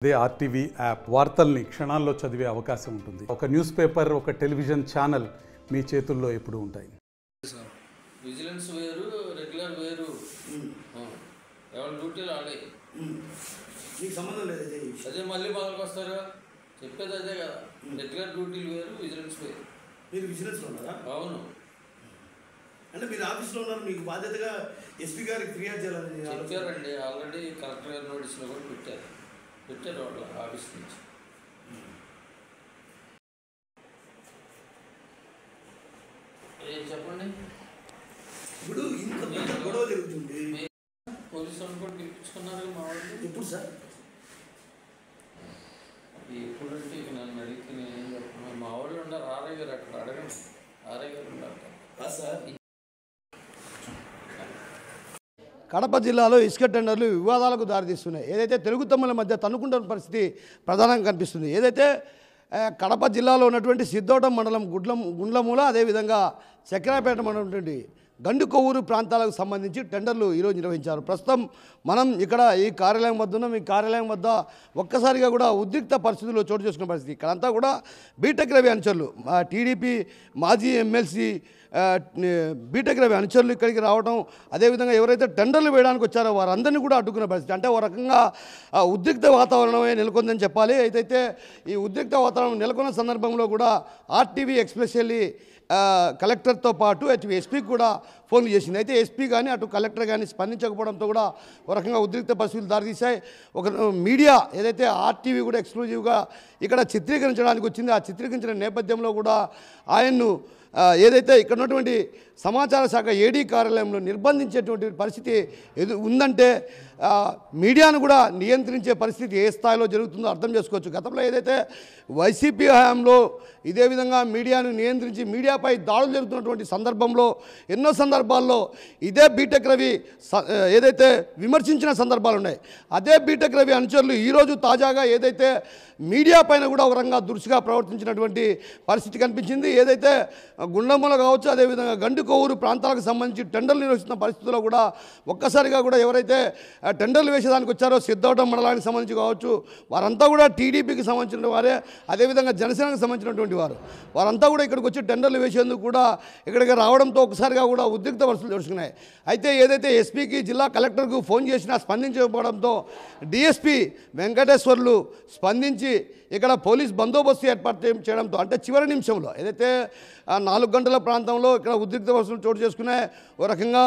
అదే RTV app వార్తల్ని క్షణాల్లో చదివే అవకాశం ఉంటుంది. ఒక న్యూస్ పేపర్, ఒక టెలివిజన్ ఛానల్ మీ చేతుల్లో ఎప్పుడూ ఉంటాయి. విజిలెన్స్ వేరు, రెగ్యులర్ వేరు. ఎవరి డ్యూటీలు ఆడే మీకు సంబంధం లేదు. అదే మళ్ళీ మొదలుకు వస్తారు. చెప్పేది అదే కదా, రెగ్యులర్ డ్యూటీలు వేరు, విజిలెన్స్ వేరు. మీరు విజిలెన్స్లో ఉన్నారా? అవును. అంటే మీరు ఆఫీస్లో ఉన్నారు, మీకు బాధ్యతగా ఎస్పీ గారికి ఫిర్యాదు చేయాలని చెప్పారండి. ఆల్రెడీ కలెక్టర్ గారి నోటీసులో కూడా పెట్టారు వాళ్ళ ఆఫీస్ నుంచి. చెప్పండి. ఇప్పుడు ఇంత పెద్ద గొడవ జరుగుతుంది, పోలీసు వాళ్ళు కూడా పిలిపించుకున్నారు మా వాళ్ళు. ఎప్పుడు సార్? ఎప్పుడంటే ఇక నన్ను అడిగితే నేనేం చెప్పను. మా వాళ్ళు ఉన్నారు, ఆర్ఐ గారు అక్కడ అడగండి. ఆర్ఐ గారు ఉన్నారు సార్. కడప జిల్లాలో ఇసుక టెండర్లు వివాదాలకు దారితీస్తున్నాయి. ఏదైతే తెలుగు తమ్ముల మధ్య తన్నుకుంటున్న పరిస్థితి ప్రధానంగా కనిపిస్తుంది. ఏదైతే కడప జిల్లాలో ఉన్నటువంటి సిద్ధోటం మండలం గుండ్లమూల, అదేవిధంగా చక్రాపేట మండలం గండుకొవ్వూరు ప్రాంతాలకు సంబంధించి టెండర్లు ఈరోజు నిర్వహించారు. ప్రస్తుతం మనం ఇక్కడ ఈ కార్యాలయం వద్ద ఉన్నాం. ఈ కార్యాలయం వద్ద ఒక్కసారిగా కూడా ఉద్రిక్త పరిస్థితుల్లో చోటు చేసుకున్న పరిస్థితి. ఇక్కడంతా కూడా బీటెక్ రవి అనుచరులు, టీడీపీ మాజీ ఎమ్మెల్సీ బీటెక్ రవి అనుచరులు ఇక్కడికి రావడం, అదేవిధంగా ఎవరైతే టెండర్లు వేయడానికి వచ్చారో వారందరినీ కూడా అడ్డుకున్న పరిస్థితి. అంటే ఒక రకంగా ఉద్రిక్త వాతావరణమే నెలకొందని చెప్పాలి. అయితే ఈ ఉద్రిక్త వాతావరణం నెలకొన్న సందర్భంలో కూడా ఆర్టీవీ ఎక్స్పెషల్లీ కలెక్టర్తో పాటు ఎస్పీకి కూడా ఫోన్లు చేసింది. అయితే ఎస్పీ కానీ అటు కలెక్టర్ కానీ స్పందించకపోవడంతో కూడా ఒక రకంగా ఉద్రిక్త పరిస్థితులు దారితీశాయి. ఒక మీడియా ఏదైతే ఆర్టీవీ కూడా ఎక్స్క్లూజివ్గా ఇక్కడ చిత్రీకరించడానికి వచ్చింది, ఆ చిత్రీకరించిన నేపథ్యంలో కూడా ఆయన్ను ఏదైతే ఇక్కడ ఉన్నటువంటి సమాచార శాఖ ఏడీ కార్యాలయంలో నిర్బంధించేటువంటి పరిస్థితి ఉందంటే మీడియాను కూడా నియంత్రించే పరిస్థితి ఏ స్థాయిలో జరుగుతుందో అర్థం చేసుకోవచ్చు. గతంలో ఏదైతే వైసీపీ హయాంలో ఇదే విధంగా మీడియాను నియంత్రించి మీడియాపై దాడులు జరుగుతున్నటువంటి సందర్భంలో ఎన్నో సందర్భాల్లో ఇదే బీటెక్ రవి ఏదైతే విమర్శించిన సందర్భాలు ఉన్నాయి. అదే బీటెక్ రవి అనుచరులు ఈరోజు తాజాగా ఏదైతే మీడియా పైన కూడా ఒక రంగా దురుసుగా ప్రవర్తించినటువంటి పరిస్థితి కనిపించింది. ఏదైతే గుండ్లమూల కావచ్చు, అదేవిధంగా గండుకొవ్వూరు ప్రాంతాలకు సంబంధించి టెండర్లు నిర్వహిస్తున్న పరిస్థితుల్లో కూడా ఒక్కసారిగా కూడా ఎవరైతే టెండర్లు వేసేదానికి వచ్చారో సిద్ధోటం మండలానికి సంబంధించి కావచ్చు, వారంతా కూడా టీడీపీకి సంబంధించిన వారే, అదేవిధంగా జనసేనకు సంబంధించినటువంటి వారంతా కూడా ఇక్కడికి వచ్చి టెండర్లు వేసేందుకు కూడా ఇక్కడికి రావడంతో ఒకసారిగా కూడా ఉద్రిక్త పరిస్థితులు జరుగుతున్నాయి. అయితే ఏదైతే ఎస్పీకి జిల్లా కలెక్టర్కు ఫోన్ చేసినా స్పందించకపోవడంతో డిఎస్పీ వెంకటేశ్వర్లు స్పందించి ఇక్కడ పోలీస్ బందోబస్తు ఏర్పాటు చేయడంతో, అంటే చివరి నిమిషంలో ఏదైతే 4 గంటల ప్రాంతంలో ఇక్కడ ఉద్రిక్త పరిస్థితులు చోటు చేసుకున్నాయి. ఓ రకంగా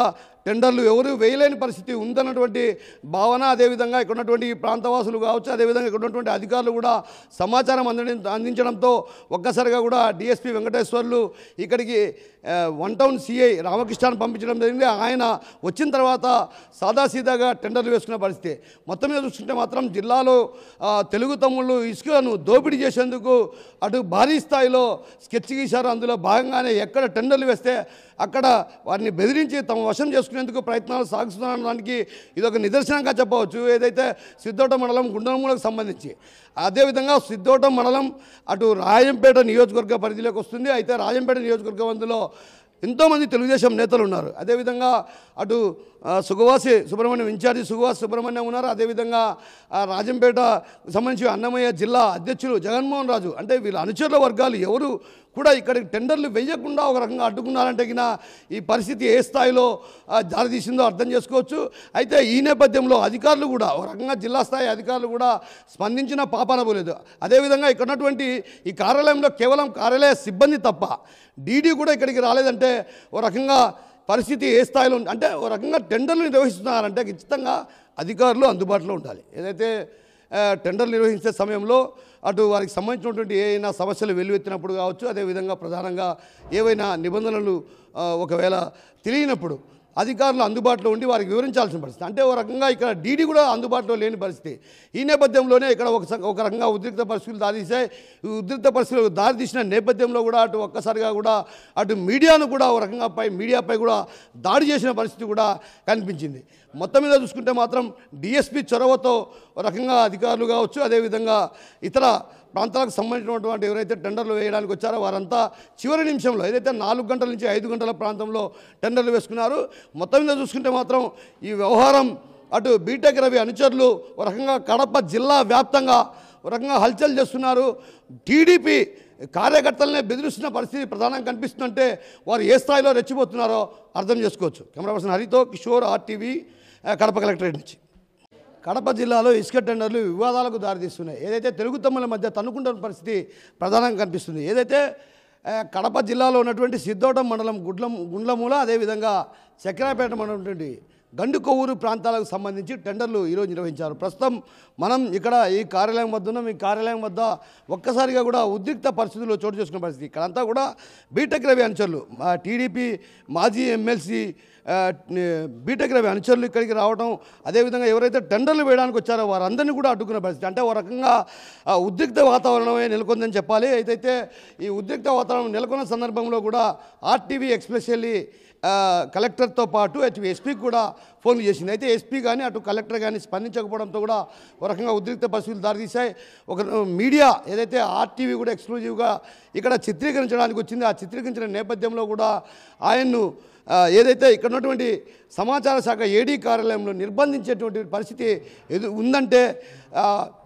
టెండర్లు ఎవరు వేయలేని పరిస్థితి ఉందన్నటువంటి భావన, అదేవిధంగా ఇక్కడ ఉన్నటువంటి ప్రాంతవాసులు కావచ్చు, అదేవిధంగా ఇక్కడ ఉన్నటువంటి అధికారులు కూడా సమాచారం అందించడంతో ఒక్కసారిగా కూడా డిఎస్పీ వెంకటేశ్వర్లు ఇక్కడికి 1 టౌన్ సిఐ రామకృష్ణాన్ని పంపించడం జరిగింది. ఆయన వచ్చిన తర్వాత సాదాసీదాగా టెండర్లు వేసుకున్న పరిస్థితి. మొత్తం మీద చూస్తుంటే మాత్రం జిల్లాలో తెలుగు తమ్ముళ్ళు ఇసుకను దోపిడీ చేసేందుకు అటు భారీ స్థాయిలో స్కెచ్ గీశారు. అందులో భాగంగానే ఎక్కడ టెండర్లు వేస్తే అక్కడ వారిని బెదిరించి తమ వశం చేసుకునేందుకు ప్రయత్నాలు సాగిస్తున్నానికి ఇదొక నిదర్శనంగా చెప్పవచ్చు. ఏదైతే సిద్ధోటం మండలం గుండ్లమూలకు సంబంధించి, అదేవిధంగా సిద్ధోటం మండలం అటు రాజంపేట నియోజకవర్గ పరిధిలోకి వస్తుంది. అయితే రాజంపేట నియోజకవర్గం అందులో ఎంతోమంది తెలుగుదేశం నేతలు ఉన్నారు. అదేవిధంగా అటు సుబ్రహ్మణ్యం ఇన్ఛార్జి సుగవాసి సుబ్రహ్మణ్యం ఉన్నారు. అదేవిధంగా రాజంపేట సంబంధించి అన్నమయ్య జిల్లా అధ్యక్షులు జగన్మోహన్ రాజు, అంటే వీళ్ళ అనుచరుల వర్గాలు ఎవరు కూడా ఇక్కడికి టెండర్లు వేయకుండా ఒక రకంగా అడ్డుకున్నారంటే ఈ పరిస్థితి ఏ స్థాయిలో దారితీసిందో అర్థం చేసుకోవచ్చు. అయితే ఈ నేపథ్యంలో అధికారులు కూడా ఒక రకంగా జిల్లా స్థాయి అధికారులు కూడా స్పందించిన పాపాన పోలేదు. అదేవిధంగా ఇక్కడ ఉన్నటువంటి ఈ కార్యాలయంలో కేవలం కార్యాలయ సిబ్బంది తప్ప డీడీ కూడా ఇక్కడికి రాలేదంటే ఒక రకంగా పరిస్థితి ఏ స్థాయిలో ఉంది అంటే ఒక రకంగా టెండర్లు నిర్వహిస్తున్నారంటే ఖచ్చితంగా అధికారులు అందుబాటులో ఉండాలి. ఏదైతే టెండర్లు నిర్వహించే సమయంలో అటు వారికి సంబంధించినటువంటి ఏవైనా సమస్యలు వెల్లువెత్తినప్పుడు కావచ్చు, అదేవిధంగా ప్రధానంగా ఏవైనా నిబంధనలు ఒకవేళ తెలియనప్పుడు అధికారులు అందుబాటులో ఉండి వారికి వివరించాల్సిన పరిస్థితి. అంటే ఒక రకంగా ఇక్కడ డీడీ కూడా అందుబాటులో లేని పరిస్థితి. ఈ నేపథ్యంలోనే ఇక్కడ ఒక రకంగా ఉద్రిక్త పరిస్థితులు దారితీశాయి. ఈ ఉద్రిక్త పరిస్థితులు దారితీసిన నేపథ్యంలో కూడా అటు ఒక్కసారిగా కూడా అటు మీడియాను కూడా ఒక రకంగా మీడియాపై కూడా దాడి చేసిన పరిస్థితి కూడా కనిపించింది. మొత్తం మీద చూసుకుంటే మాత్రం డిఎస్పీ చొరవతో ఒక రకంగా అధికారులు కావచ్చు, అదేవిధంగా ఇతర ప్రాంతాలకు సంబంధించినటువంటి ఎవరైతే టెండర్లు వేయడానికి వచ్చారో వారంతా చివరి నిమిషంలో ఏదైతే 4 గంటల నుంచి 5 గంటల ప్రాంతంలో టెండర్లు వేసుకున్నారు. మొత్తం మీద చూసుకుంటే మాత్రం ఈ వ్యవహారం అటు బీటెక్ రవి అనుచరులు ఒక రకంగా కడప జిల్లా వ్యాప్తంగా ఒక రకంగా హల్చల్ చేస్తున్నారు. టీడీపీ కార్యకర్తలనే బెదిరిస్తున్న పరిస్థితి ప్రధానంగా కనిపిస్తుందంటే వారు ఏ స్థాయిలో రెచ్చిపోతున్నారో అర్థం చేసుకోవచ్చు. కెమెరా పర్సన్ హరితో కిషోర్, RTV, కడప కలెక్టరేట్ నుంచి. కడప జిల్లాలో ఇసుక టెండర్లు వివాదాలకు దారితీస్తున్నాయి. ఏదైతే తెలుగు తమ్ముల మధ్య తన్నుకుంటున్న పరిస్థితి ప్రధానంగా కనిపిస్తుంది. ఏదైతే కడప జిల్లాలో ఉన్నటువంటి సిద్ధోటం మండలం గుండ్లమూల, అదేవిధంగా చక్రాపేట మండలం గండుకొవ్వూరు ప్రాంతాలకు సంబంధించి టెండర్లు ఈరోజు నిర్వహించారు. ప్రస్తుతం మనం ఇక్కడ ఈ కార్యాలయం వద్ద ఉన్నాం. ఈ కార్యాలయం వద్ద ఒక్కసారిగా కూడా ఉద్రిక్త పరిస్థితుల్లో చోటు చేసుకున్న పరిస్థితి. ఇక్కడంతా కూడా బీటెక్ రవి అనుచరులు, టీడీపీ మాజీ ఎమ్మెల్సీ బీటెక్ రవి అనుచరులు ఇక్కడికి రావడం, అదేవిధంగా ఎవరైతే టెండర్లు వేయడానికి వచ్చారో వారందరినీ కూడా అడ్డుకున్న పరిస్థితి. అంటే ఒక రకంగా ఉద్రిక్త వాతావరణమే నెలకొందని చెప్పాలి. అయితే ఈ ఉద్రిక్త వాతావరణం నెలకొన్న సందర్భంలో కూడా RTV ఎక్స్పెషల్లీ కలెక్టర్తో పాటు ఎస్పీకి కూడా ఫోన్లు చేసింది. అయితే ఎస్పీ కానీ అటు కలెక్టర్ కానీ స్పందించకపోవడంతో కూడా ఒక రకంగా ఉద్రిక్త పరిస్థితులు దారితీశాయి. ఒక మీడియా ఏదైతే RTV కూడా ఎక్స్క్లూజివ్గా ఇక్కడ చిత్రీకరించడానికి వచ్చింది, ఆ చిత్రీకరించిన నేపథ్యంలో కూడా ఆయన్ను ఏదైతే ఇక్కడ ఉన్నటువంటి సమాచార శాఖ AD కార్యాలయంలో నిర్బంధించేటువంటి పరిస్థితి ఉందంటే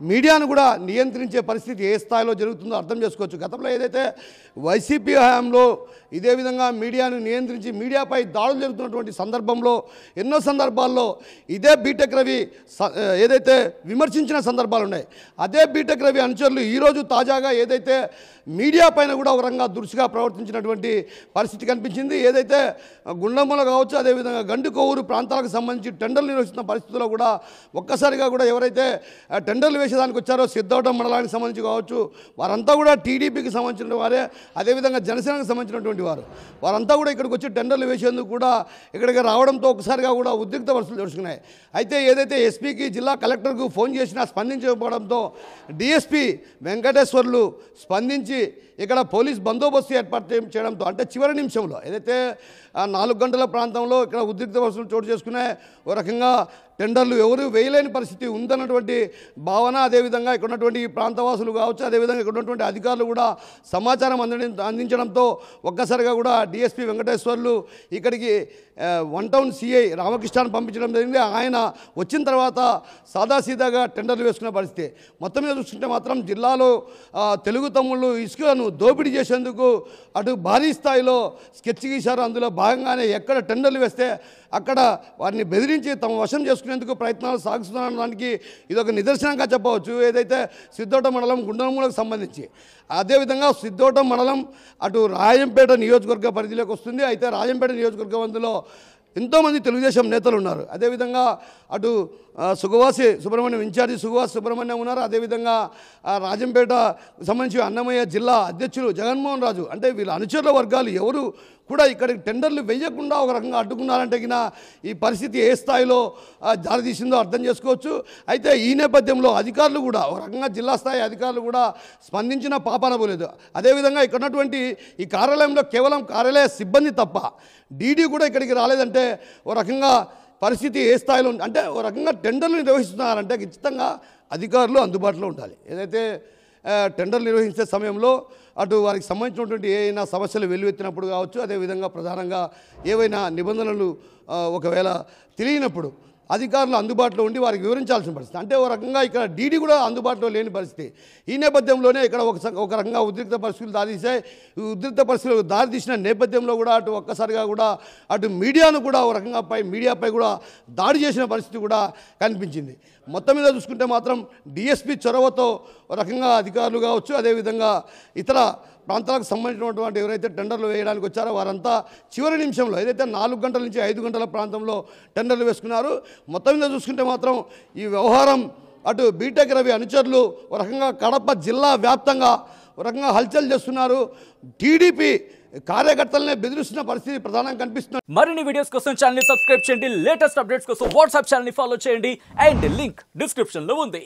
మీడియాను కూడా నియంత్రించే పరిస్థితి ఏ స్థాయిలో జరుగుతుందో అర్థం చేసుకోవచ్చు. గతంలో ఏదైతే వైసీపీ హయాంలో ఇదే విధంగా మీడియాను నియంత్రించి మీడియాపై దాడులు జరుగుతున్నటువంటి సందర్భంలో ఎన్నో సందర్భాల్లో ఇదే బీటెక్ రవి ఏదైతే విమర్శించిన సందర్భాలు ఉన్నాయి. అదే బీటెక్ రవి అనుచరులు ఈరోజు తాజాగా ఏదైతే మీడియా పైన కూడా ఒక రంగా దురుసుగా ప్రవర్తించినటువంటి పరిస్థితి కనిపించింది. ఏదైతే గుండ్లమూల కావచ్చు, అదేవిధంగా గండుకొవ్వూరు ప్రాంతాలకు సంబంధించి టెండర్లు నిర్వహిస్తున్న పరిస్థితుల్లో కూడా ఒక్కసారిగా కూడా ఎవరైతే టెండర్లు వేసేదానికి వచ్చారో సిద్ధోటం మండలానికి సంబంధించి కావచ్చు, వారంతా కూడా టీడీపీకి సంబంధించిన వారే, అదేవిధంగా జనసేనకు సంబంధించినటువంటి వారంతా కూడా ఇక్కడికి వచ్చి టెండర్లు వేసేందుకు కూడా ఇక్కడికి రావడంతో ఒకసారిగా కూడా ఉద్రిక్త పరిస్థితులు జరుగుతున్నాయి. అయితే ఏదైతే ఎస్పీకి జిల్లా కలెక్టర్కు ఫోన్ చేసినా స్పందించకపోవడంతో DSP వెంకటేశ్వర్లు స్పందించి ఇక్కడ పోలీస్ బందోబస్తు ఏర్పాటు చేయడంతో అంటే చివరి నిమిషంలో ఏదైతే 4 గంటల ప్రాంతంలో ఇక్కడ ఉద్రిక్త పరిస్థితులు చోటు చేసుకున్నాయి. ఓ రకంగా టెండర్లు ఎవరు వేయలేని పరిస్థితి ఉందన్నటువంటి భావన, అదేవిధంగా ఇక్కడ ఉన్నటువంటి ప్రాంతవాసులు కావచ్చు, అదేవిధంగా ఇక్కడ ఉన్నటువంటి అధికారులు కూడా సమాచారం అందించడంతో ఒక్కసారిగా కూడా DSP వెంకటేశ్వర్లు ఇక్కడికి 1 టౌన్ CI రామకృష్ణాన్ని పంపించడం జరిగింది. ఆయన వచ్చిన తర్వాత సాదాసీదాగా టెండర్లు వేసుకున్న పరిస్థితి. మొత్తం మీద చూస్తుంటే మాత్రం జిల్లాలో తెలుగు తమ్ముళ్ళు ఇసుకను దోపిడీ చేసేందుకు అటు భారీ స్థాయిలో స్కెచ్ గీశారు. అందులో భాగంగానే ఎక్కడ టెండర్లు వేస్తే అక్కడ వారిని బెదిరించి తమ వశం చేసుకునేందుకు ప్రయత్నాలు సాగిస్తున్నానికి ఇదొక నిదర్శనంగా చెప్పవచ్చు. ఏదైతే సిద్ధోటం మండలం గుండ్లమూలకు సంబంధించి, అదేవిధంగా సిద్ధోటం మండలం అటు రాజంపేట నియోజకవర్గ పరిధిలోకి వస్తుంది. అయితే రాజంపేట నియోజకవర్గంలో ఎంతోమంది తెలుగుదేశం నేతలు ఉన్నారు. అదేవిధంగా అటు సుబ్రహ్మణ్యం ఇన్ఛార్జి సుగవాసి సుబ్రహ్మణ్యం ఉన్నారు. అదేవిధంగా రాజంపేట సంబంధించి అన్నమయ్య జిల్లా అధ్యక్షులు జగన్మోహన్ రాజు, అంటే వీళ్ళ అనుచరుల వర్గాలు ఎవరు కూడా ఇక్కడికి టెండర్లు వేయకుండా ఒక రకంగా అడ్డుకున్నారంటే ఈ పరిస్థితి ఏ స్థాయిలో దారితీసిందో అర్థం చేసుకోవచ్చు. అయితే ఈ నేపథ్యంలో అధికారులు కూడా ఒక రకంగా జిల్లా స్థాయి అధికారులు కూడా స్పందించిన పాపాన పోలేదు. అదేవిధంగా ఇక్కడ ఉన్నటువంటి ఈ కార్యాలయంలో కేవలం కార్యాలయ సిబ్బంది తప్ప DD కూడా ఇక్కడికి రాలేదంటే ఒక రకంగా పరిస్థితి ఏ స్థాయిలో అంటే ఒక రకంగా టెండర్లు నిర్వహిస్తున్నారంటే ఖచ్చితంగా అధికారులు అందుబాటులో ఉండాలి. ఏదైతే టెండర్లు నిర్వహించే సమయంలో అటు వారికి సంబంధించినటువంటి ఏవైనా సమస్యలు వెల్లువెత్తినప్పుడు కావచ్చు, అదేవిధంగా ప్రధానంగా ఏవైనా నిబంధనలు ఒకవేళ తెలియనప్పుడు అధికారులు అందుబాటులో ఉండి వారికి వివరించాల్సిన పరిస్థితి. అంటే ఒక రకంగా ఇక్కడ DD కూడా అందుబాటులో లేని పరిస్థితి. ఈ నేపథ్యంలోనే ఇక్కడ ఒక రకంగా ఉద్రిక్త పరిస్థితులు దారితీశాయి. ఈ ఉద్రిక్త పరిస్థితులు దారితీసిన నేపథ్యంలో కూడా అటు ఒక్కసారిగా కూడా అటు మీడియాను కూడా ఒక రకంగా మీడియాపై కూడా దాడి చేసిన పరిస్థితి కూడా కనిపించింది. మొత్తం మీద చూసుకుంటే మాత్రం DSP చొరవతో ఒక రకంగా అధికారులు కావచ్చు, అదేవిధంగా ఇతర ప్రాంతాలకు సంబంధించినటువంటి ఎవరైతే టెండర్లు వేయడానికి వచ్చారో వారంతా చివరి నిమిషంలో ఏదైతే 4 గంటల నుంచి 5 గంటల ప్రాంతంలో టెండర్లు వేసుకున్నారు. మొత్తం మీద చూసుకుంటే మాత్రం ఈ వ్యవహారం అటు బీటెక్ రవి అనుచరులు ఒక రకంగా కడప జిల్లా వ్యాప్తంగా ఒక రకంగా హల్చల్ చేస్తున్నారు. టీడీపీ కార్యకర్తలనే బెదిరిస్తున్న పరిస్థితి ప్రధానంగా కనిపిస్తుంది. మరిన్ని వీడియోస్ కోసం ఛానల్ ని సబ్స్క్రైబ్ చేయండి. లేటెస్ట్ అప్డేట్స్ కోసం వాట్సాప్ ఛానల్ ని ఫాలో చేయండి. అండ్ లింక్ డిస్క్రిప్షన్ లో ఉంది.